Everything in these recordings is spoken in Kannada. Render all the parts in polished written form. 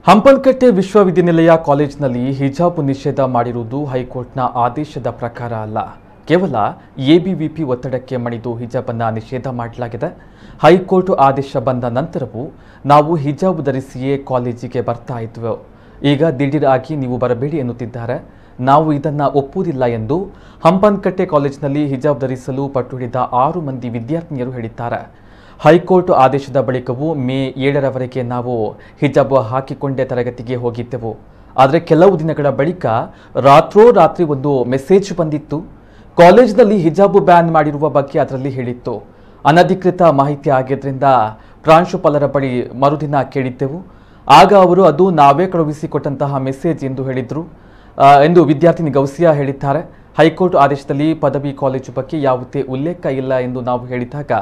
ಹಂಪನಕಟ್ಟೆ ವಿಶ್ವವಿದ್ಯಾನಿಲಯ ಕಾಲೇಜಿನಲ್ಲಿ ಹಿಜಾಬ್ ನಿಷೇಧ ಮಾಡಿರುವುದು ಹೈಕೋರ್ಟ್ನ ಆದೇಶದ ಪ್ರಕಾರ ಅಲ್ಲ. ಕೇವಲ ಎಬಿವಿಪಿ ಒತ್ತಡಕ್ಕೆ ಮಣಿದು ಹಿಜಾಬ್ ಅನ್ನು ನಿಷೇಧ ಮಾಡಲಾಗಿದೆ. ಹೈಕೋರ್ಟ್ ಆದೇಶ ಬಂದ ನಂತರವೂ ನಾವು ಹಿಜಾಬ್ ಧರಿಸಿಯೇ ಕಾಲೇಜಿಗೆ ಬರ್ತಾ ಇದ್ವು. ಈಗ ದಿಢೀರ್ ಆಗಿ ನೀವು ಬರಬೇಡಿ ಎನ್ನುತ್ತಿದ್ದಾರೆ. ನಾವು ಇದನ್ನು ಒಪ್ಪುವುದಿಲ್ಲ ಎಂದು ಹಂಪನಕಟ್ಟೆ ಕಾಲೇಜಿನಲ್ಲಿ ಹಿಜಾಬ್ ಧರಿಸಲು ಪಟ್ಟು ಹಿಡಿದ 6 ಮಂದಿ ವಿದ್ಯಾರ್ಥಿನಿಯರು ಹೇಳಿದ್ದಾರೆ. ಹೈಕೋರ್ಟ್ ಆದೇಶದ ಬಳಿಕವೂ ಮೇ 7ರವರೆಗೆ ನಾವು ಹಿಜಾಬ್ ಹಾಕಿಕೊಂಡೇ ತರಗತಿಗೆ ಹೋಗಿದ್ದೆವು. ಆದರೆ ಕೆಲವು ದಿನಗಳ ಬಳಿಕ ರಾತ್ರೋರಾತ್ರಿ ಒಂದು ಮೆಸೇಜ್ ಬಂದಿತ್ತು. ಕಾಲೇಜಿನಲ್ಲಿ ಹಿಜಾಬ್ ಬ್ಯಾನ್ ಮಾಡಿರುವ ಬಗ್ಗೆ ಅದರಲ್ಲಿ ಹೇಳಿತ್ತು. ಅನಧಿಕೃತ ಮಾಹಿತಿ ಆಗಿದ್ದರಿಂದ ಪ್ರಾಂಶುಪಾಲರ ಬಳಿ ಮರುದಿನ ಕೇಳಿದ್ದೆವು. ಆಗ ಅವರು ಅದು ನಾವೇ ಕಳುಹಿಸಿಕೊಟ್ಟಂತಹ ಮೆಸೇಜ್ ಎಂದು ಹೇಳಿದರು ಎಂದು ವಿದ್ಯಾರ್ಥಿನಿ ಗೌಸಿಯಾ ಹೇಳಿದ್ದಾರೆ. ಹೈಕೋರ್ಟ್ ಆದೇಶದಲ್ಲಿ ಪದವಿ ಕಾಲೇಜು ಬಗ್ಗೆ ಯಾವುದೇ ಉಲ್ಲೇಖ ಇಲ್ಲ ಎಂದು ನಾವು ಹೇಳಿದಾಗ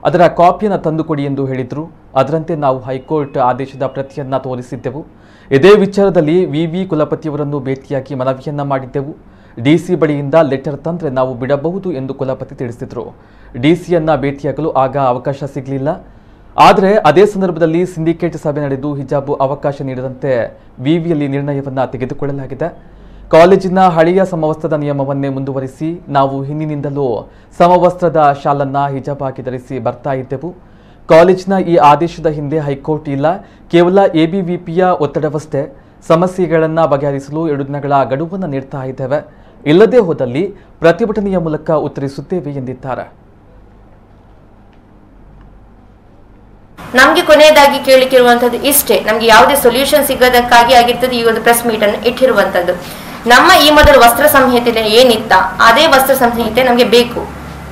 ಅದರ ಕಾಪಿಯನ್ನು ತಂದುಕೊಡಿ ಎಂದು ಹೇಳಿದರು. ಅದರಂತೆ ನಾವು ಹೈಕೋರ್ಟ್ ಆದೇಶದ ಪ್ರತಿಯನ್ನು ತೋರಿಸಿದ್ದೆವು. ಇದೇ ವಿಚಾರದಲ್ಲಿ ವಿವಿ ಕುಲಪತಿಯವರನ್ನು ಭೇಟಿಯಾಗಿ ಮನವಿಯನ್ನ ಮಾಡಿದ್ದೆವು. ಡಿಸಿ ಬಳಿಯಿಂದ ಲೆಟರ್ ತಂದರೆ ನಾವು ಬಿಡಬಹುದು ಎಂದು ಕುಲಪತಿ ತಿಳಿಸಿದರು. ಡಿಸಿಯನ್ನ ಭೇಟಿಯಾಗಲು ಆಗ ಅವಕಾಶ ಸಿಗಲಿಲ್ಲ. ಆದರೆ ಅದೇ ಸಂದರ್ಭದಲ್ಲಿ ಸಿಂಡಿಕೇಟ್ ಸಭೆ ನಡೆದು ಹಿಜಾಬ್ ಅವಕಾಶ ನೀಡದಂತೆ ವಿವಿಯಲ್ಲಿ ನಿರ್ಣಯವನ್ನು ತೆಗೆದುಕೊಳ್ಳಲಾಗಿದೆ. ಕಾಲೇಜಿನ ಹಳೆಯ ಸಮವಸ್ತ್ರದ ನಿಯಮವನ್ನೇ ಮುಂದುವರಿಸಿ ನಾವು ಹಿಂದಿನಿಂದಲೂ ಸಮವಸ್ತ್ರದ ಶಾಲನ್ನ ಹಿಜಾಬ್ ಆಗಿ ಧರಿಸಿ ಬರ್ತಾ ಇದ್ದೆವು. ಕಾಲೇಜಿನ ಈ ಆದೇಶದ ಹಿಂದೆ ಹೈಕೋರ್ಟ್ ಇಲ್ಲ, ಕೇವಲ ಎಬಿವಿಪಿಯ ಒತ್ತಡವಷ್ಟೇ. ಸಮಸ್ಯೆಗಳನ್ನು ಬಗೆಹರಿಸಲು 2 ದಿನಗಳ ಗಡುವನ್ನು ನೀಡ್ತಾ ಇದ್ದೇವೆ. ಇಲ್ಲದೇ ಹೋದಲ್ಲಿ ಪ್ರತಿಭಟನೆಯ ಮೂಲಕ ಉತ್ತರಿಸುತ್ತೇವೆ ಎಂದಿದ್ದಾರೆ. ನಮಗೆ ಕೊನೆಯದಾಗಿ ಕೇಳಿಕಿರುವಂತದ್ದು ಇಷ್ಟೇ. ನಮಗೆ ಯಾವುದೇ ಸೊಲ್ಯೂಷನ್ ಸಿಗೋದಕ್ಕಾಗಿ ಆಗಿರ್ತದೆ ಈ ಒಂದು ಪ್ರೆಸ್ ಮೀಟ್ ಅನ್ನು ಇಟ್ಟಿರುವಂತದ್ದು. ನಮ್ಮ ಈ ಮೊದಲು ವಸ್ತ್ರ ಸಂಹಿತೆ ಏನಿತ್ತ ಅದೇ ವಸ್ತ್ರ ಸಂಹಿತೆ ನಮಗೆ ಬೇಕು.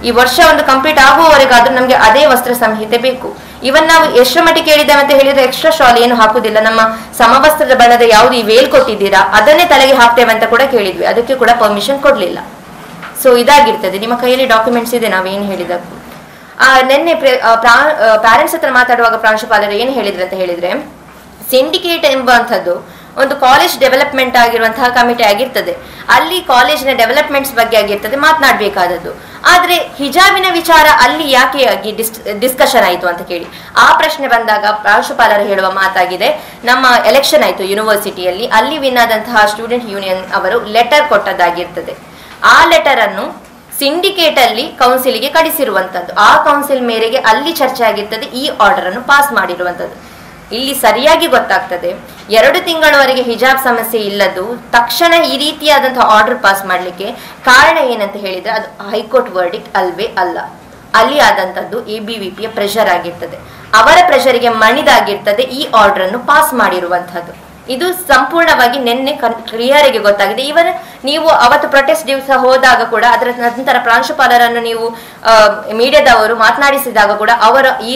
ಈ ವರ್ಷ ಒಂದು ಕಂಪ್ಲೀಟ್ ಆಗುವವರೆಗಾದ್ರೂ ನಮಗೆ ಅದೇ ವಸ್ತ್ರ ಸಂಹಿತೆ ಬೇಕು. ಇವನ್ ನಾವು ಎಷ್ಟರ ಮಟ್ಟಿಗೆ ಕೇಳಿದ್ದೇವೆ ಅಂತ ಹೇಳಿದ್ರೆ ಎಕ್ಸ್ಟ್ರಾ ಶಾಲ್ ಏನು ಹಾಕುದಿಲ್ಲ, ನಮ್ಮ ಸಮವಸ್ತ್ರದ ಬಣ್ಣದ ಯಾವ್ದು ಈ ವೇಲ್ ಕೊಟ್ಟಿದ್ದೀರಾ ಅದನ್ನೇ ತಲೆಗೆ ಹಾಕ್ತೇವೆ ಅಂತ ಕೂಡ ಕೇಳಿದ್ವಿ. ಅದಕ್ಕೆ ಕೂಡ ಪರ್ಮಿಷನ್ ಕೊಡ್ಲಿಲ್ಲ. ಸೊ ಇದಾಗಿರ್ತದೆ. ನಿಮ್ಮ ಕೈಯಲ್ಲಿ ಡಾಕ್ಯುಮೆಂಟ್ಸ್ ಇದೆ ನಾವೇನು ಹೇಳಿದಕ್ಕೂ. ನಿನ್ನೆ ಪ್ಯಾರೆಂಟ್ಸ್ ಹತ್ರ ಮಾತಾಡುವಾಗ ಪ್ರಾಂಶುಪಾಲರು ಏನು ಹೇಳಿದ್ರು ಅಂತ ಹೇಳಿದ್ರೆ, ಸಿಂಡಿಕೇಟ್ ಎಂಬಂಥದ್ದು ಒಂದು ಕಾಲೇಜ್ ಡೆವಲಪ್ಮೆಂಟ್ ಆಗಿರುವಂತಹ ಕಮಿಟಿ ಆಗಿರ್ತದೆ. ಅಲ್ಲಿ ಕಾಲೇಜಿನ ಡೆವಲಪ್ಮೆಂಟ್ಸ್ ಬಗ್ಗೆ ಆಗಿರ್ತದೆ ಮಾತನಾಡಬೇಕಾದದ್ದು. ಆದ್ರೆ ಹಿಜಾಬಿನ ವಿಚಾರ ಅಲ್ಲಿ ಯಾಕೆ ಆಗಿ ಡಿಸ್ಕಷನ್ ಆಯಿತು ಅಂತ ಕೇಳಿ ಆ ಪ್ರಶ್ನೆ ಬಂದಾಗ ಪ್ರಾಂಶುಪಾಲರು ಹೇಳುವ ಮಾತಾಗಿದೆ, ನಮ್ಮ ಎಲೆಕ್ಷನ್ ಆಯಿತು ಯೂನಿವರ್ಸಿಟಿಯಲ್ಲಿ, ಅಲ್ಲಿ ವಿನ್ ಆದಂತಹ ಸ್ಟೂಡೆಂಟ್ ಯೂನಿಯನ್ ಅವರು ಲೆಟರ್ ಕೊಟ್ಟದ್ದಾಗಿರ್ತದೆ. ಆ ಲೆಟರ್ ಅನ್ನು ಸಿಂಡಿಕೇಟ್ ಅಲ್ಲಿ ಕೌನ್ಸಿಲ್ಗೆ ಕಳಿಸಿರುವಂತದ್ದು. ಆ ಕೌನ್ಸಿಲ್ ಮೇರೆಗೆ ಅಲ್ಲಿ ಚರ್ಚೆ ಆಗಿರ್ತದೆ, ಈ ಆರ್ಡರ್ ಅನ್ನು ಪಾಸ್ ಮಾಡಿರುವಂತದ್ದು. ಇಲ್ಲಿ ಸರಿಯಾಗಿ ಗೊತ್ತಾಗ್ತದೆ 2 ತಿಂಗಳವರೆಗೆ ಹಿಜಾಬ್ ಸಮಸ್ಯೆ ಇಲ್ಲದು ತಕ್ಷಣ ಈ ರೀತಿಯಾದಂತಹ ಆರ್ಡರ್ ಪಾಸ್ ಮಾಡಲಿಕ್ಕೆ ಕಾರಣ ಏನಂತ ಹೇಳಿದ್ರೆ ಅದು ಹೈಕೋರ್ಟ್ ವರ್ಡಿಕ್ಟ್ ಅಲ್ವೇ ಅಲ್ಲ. ಅಲ್ಲಿ ಆದಂತದ್ದು ಎಬಿವಿಪಿಯ ಪ್ರೆಷರ್ ಆಗಿರ್ತದೆ. ಅವರ ಪ್ರೆಷರ್ಗೆ ಮಣಿದಾಗಿರ್ತದೆ ಈ ಆರ್ಡರ್ ಅನ್ನು ಪಾಸ್ ಮಾಡಿರುವಂತಹದ್ದು. ಇದು ಸಂಪೂರ್ಣವಾಗಿ ನಿನ್ನೆ ಕ್ಲಿಯರಿಗೆ ಗೊತ್ತಾಗಿದೆ. ಇವನ್ ನೀವು ಅವತ್ತು ಪ್ರೊಟೆಸ್ಟ್ ದಿವಸ ಹೋದಾಗ ಕೂಡ ಅದರ ನಂತರ ಪ್ರಾಂಶುಪಾಲರನ್ನು ನೀವು ಮೀಡಿಯಾದವರು ಮಾತನಾಡಿಸಿದಾಗ ಕೂಡ ಅವರ ಈ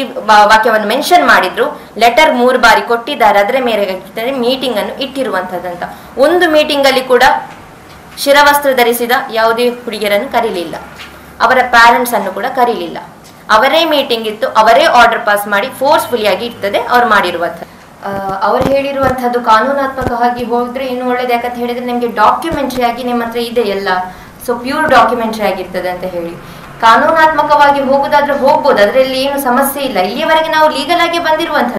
ವಾಕ್ಯವನ್ನು ಮೆನ್ಷನ್ ಮಾಡಿದ್ರು. ಲೆಟರ್ 3 ಬಾರಿ ಕೊಟ್ಟಿದ್ದಾರೆ, ಅದರ ಮೇರೆಗೆ ಮೀಟಿಂಗ್ ಅನ್ನು ಇಟ್ಟಿರುವಂತದ್ದಂತ. ಒಂದು ಮೀಟಿಂಗ್ ಅಲ್ಲಿ ಕೂಡ ಶಿರವಸ್ತ್ರ ಧರಿಸಿದ ಯಾವುದೇ ಹುಡುಗಿಯರನ್ನು ಕರೀಲಿಲ್ಲ, ಅವರ ಪ್ಯಾರೆಂಟ್ಸ್ ಅನ್ನು ಕೂಡ ಕರೀಲಿಲ್ಲ. ಅವರೇ ಮೀಟಿಂಗ್ ಇತ್ತು, ಅವರೇ ಆರ್ಡರ್ ಪಾಸ್ ಮಾಡಿ ಫೋರ್ಸ್ಫುಲಿ ಆಗಿ ಇರ್ತದೆ ಅವ್ರು ಮಾಡಿರುವಂಥದ್ದು. ಅವರು ಹೇಳಿರುವಂತಹದ್ದು ಕಾನೂನಾತ್ಮಕವಾಗಿ ಹೋದ್ರೆ ಇನ್ನು ಒಳ್ಳೇದು. ಯಾಕಂತ ಹೇಳಿದ್ರೆ ನಿಮಗೆ ಡಾಕ್ಯುಮೆಂಟ್ರಿ ಆಗಿ ನಿಮ್ಮ ಹತ್ರ ಇದೆ ಎಲ್ಲ, ಸೊ ಪ್ಯೂರ್ ಡಾಕ್ಯುಮೆಂಟ್ರಿ ಆಗಿರ್ತದೆ ಅಂತ ಹೇಳಿ ಕಾನೂನಾತ್ಮಕವಾಗಿ ಹೋಗುದಾದ್ರೆ ಹೋಗ್ಬೋದು, ಅದರಲ್ಲಿ ಏನು ಸಮಸ್ಯೆ ಇಲ್ಲ. ಇಲ್ಲಿಯವರೆಗೆ ನಾವು ಲೀಗಲ್ ಆಗಿ ಬಂದಿರುವಂತಹ